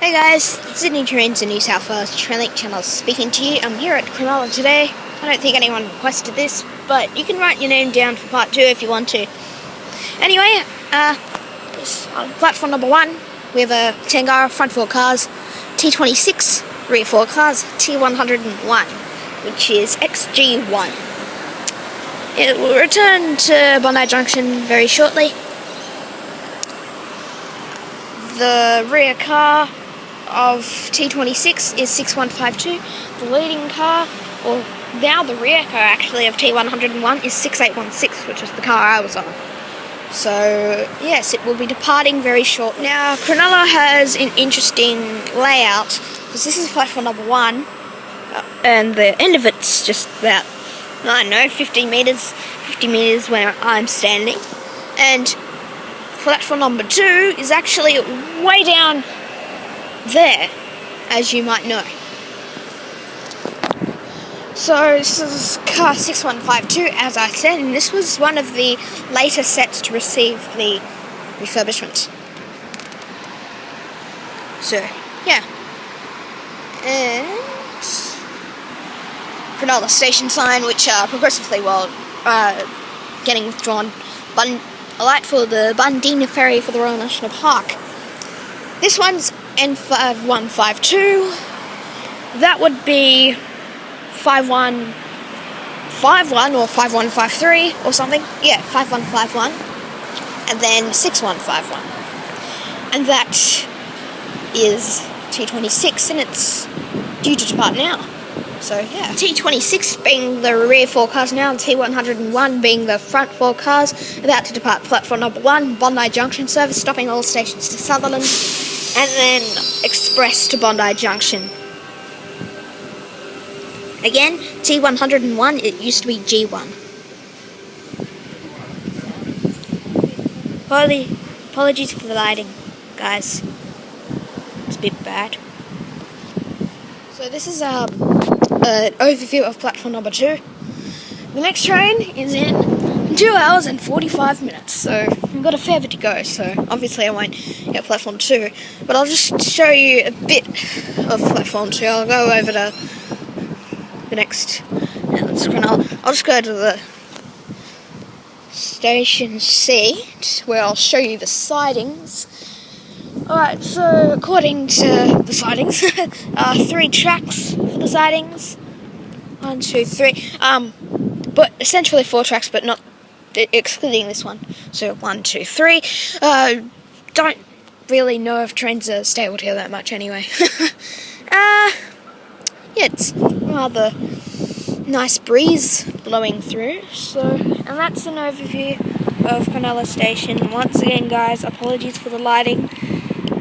Hey guys, Sydney Trains in New South Wales Trainlink Channel speaking to you. I'm here at Cronulla today. I don't think anyone requested this, but you can write your name down for part 2 if you want to. Anyway, on platform number 1, we have a Tangaras front 4 cars, T26 rear 4 cars, T101, which is XG1. It will return to Bondi Junction very shortly. The rear car of T26 is 6152. The leading car, or now the rear car actually, of T101 is 6816, which is the car I was on. So yes, it will be departing very short. Now Cronulla has an interesting layout because this is platform number 1, and the end of it's just about, I don't know, 50 meters where I'm standing, and platform number 2 is actually way down there, as you might know. So this is car 6152, as I said, and this was one of the later sets to receive the refurbishment. So, yeah. And Cronulla station sign, which are progressively getting withdrawn. A light for the Bundina ferry for the Royal National Park. This one's N5152. That would be 5151 or 5153 or something. Yeah, 5151. And then 6151. And that is T26, and it's due to depart now. So yeah, T26 being the rear 4 cars now, and T101 being the front 4 cars, about to depart platform number 1, Bondi Junction service, stopping all stations to Sutherland, and then express to Bondi Junction. Again, T101, it used to be G1. Apologies for the lighting, guys. It's a bit bad. So this is an overview of platform number 2. The next train is in 2 hours and 45 minutes, so we've got a fair bit to go, so obviously I won't get platform 2, but I'll just show you a bit of platform 2. I'll go over to the next, I'll just go to the station seat, where I'll show you the sidings. Alright, so according to the sidings, 3 tracks for the sidings. 1, 2, 3. But essentially 4 tracks, but not excluding this one. So 1, 2, 3. Don't really know if trains are stable here that much anyway. Yeah, it's rather nice breeze blowing through. So, and that's an overview of Cronulla Station. Once again, guys, apologies for the lighting.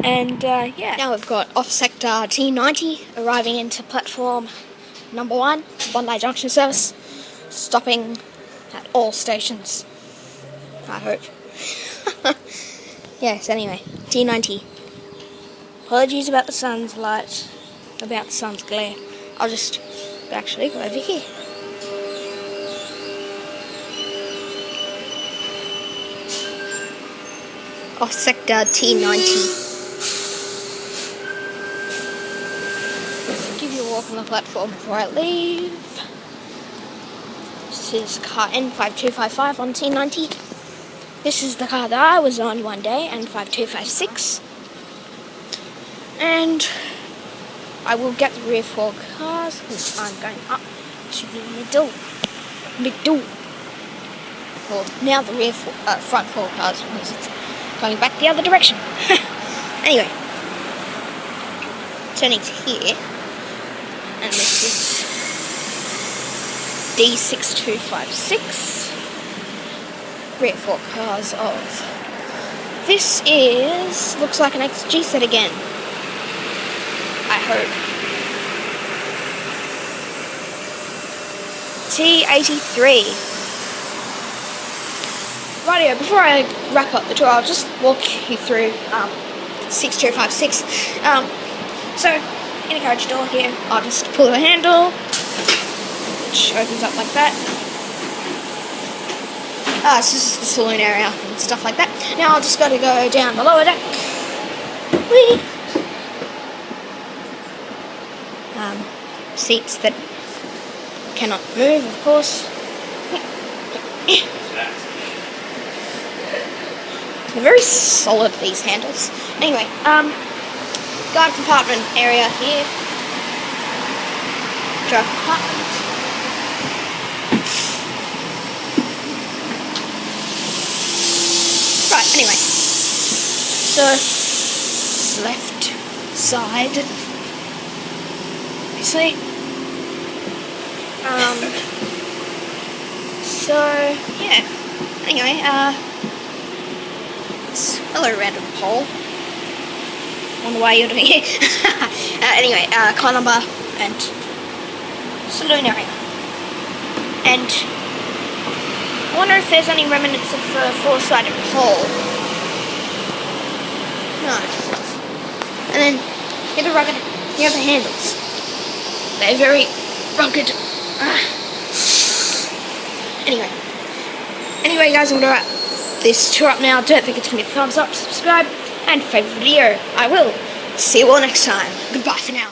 And yeah, now we've got off sector T90 arriving into platform number 1, Bondi Junction service, stopping at all stations, I hope. Yes, anyway, T90. Apologies about the sun's light, about the sun's glare. I'll just actually go over here. Off sector T90. Walk on the platform before I leave. This is car N5255 on T90. This is the car that I was on one day, N5256. And I will get the rear 4 cars because I'm going up to the middle. Well, now the front 4 cars because it's going back the other direction. Anyway, turning to here. And this is D6256, rear 4 cars of. This looks like an XG set again, I hope. T83. Rightio, before I wrap up the tour, I'll just walk you through 6256. So, in a carriage door here, I'll just pull the handle, which opens up like that. This is the saloon area and stuff like that. Now I'll just got to go down the lower deck. Whee! seats that cannot move, of course. They're very solid, these handles. Anyway, guard compartment area here. Driver compartment. Right, anyway. So, left side. See? So, yeah. Anyway, hello random poll. Wonder why you're doing it. Anyway, car number and saloon area. And I wonder if there's any remnants of a four-sided pole. No. And then here are the handles. They're very rugged. Anyway guys, I'm gonna wrap this tour up now. Don't forget to give me a thumbs up, subscribe, and favourite video. I will see you all next time. Goodbye for now.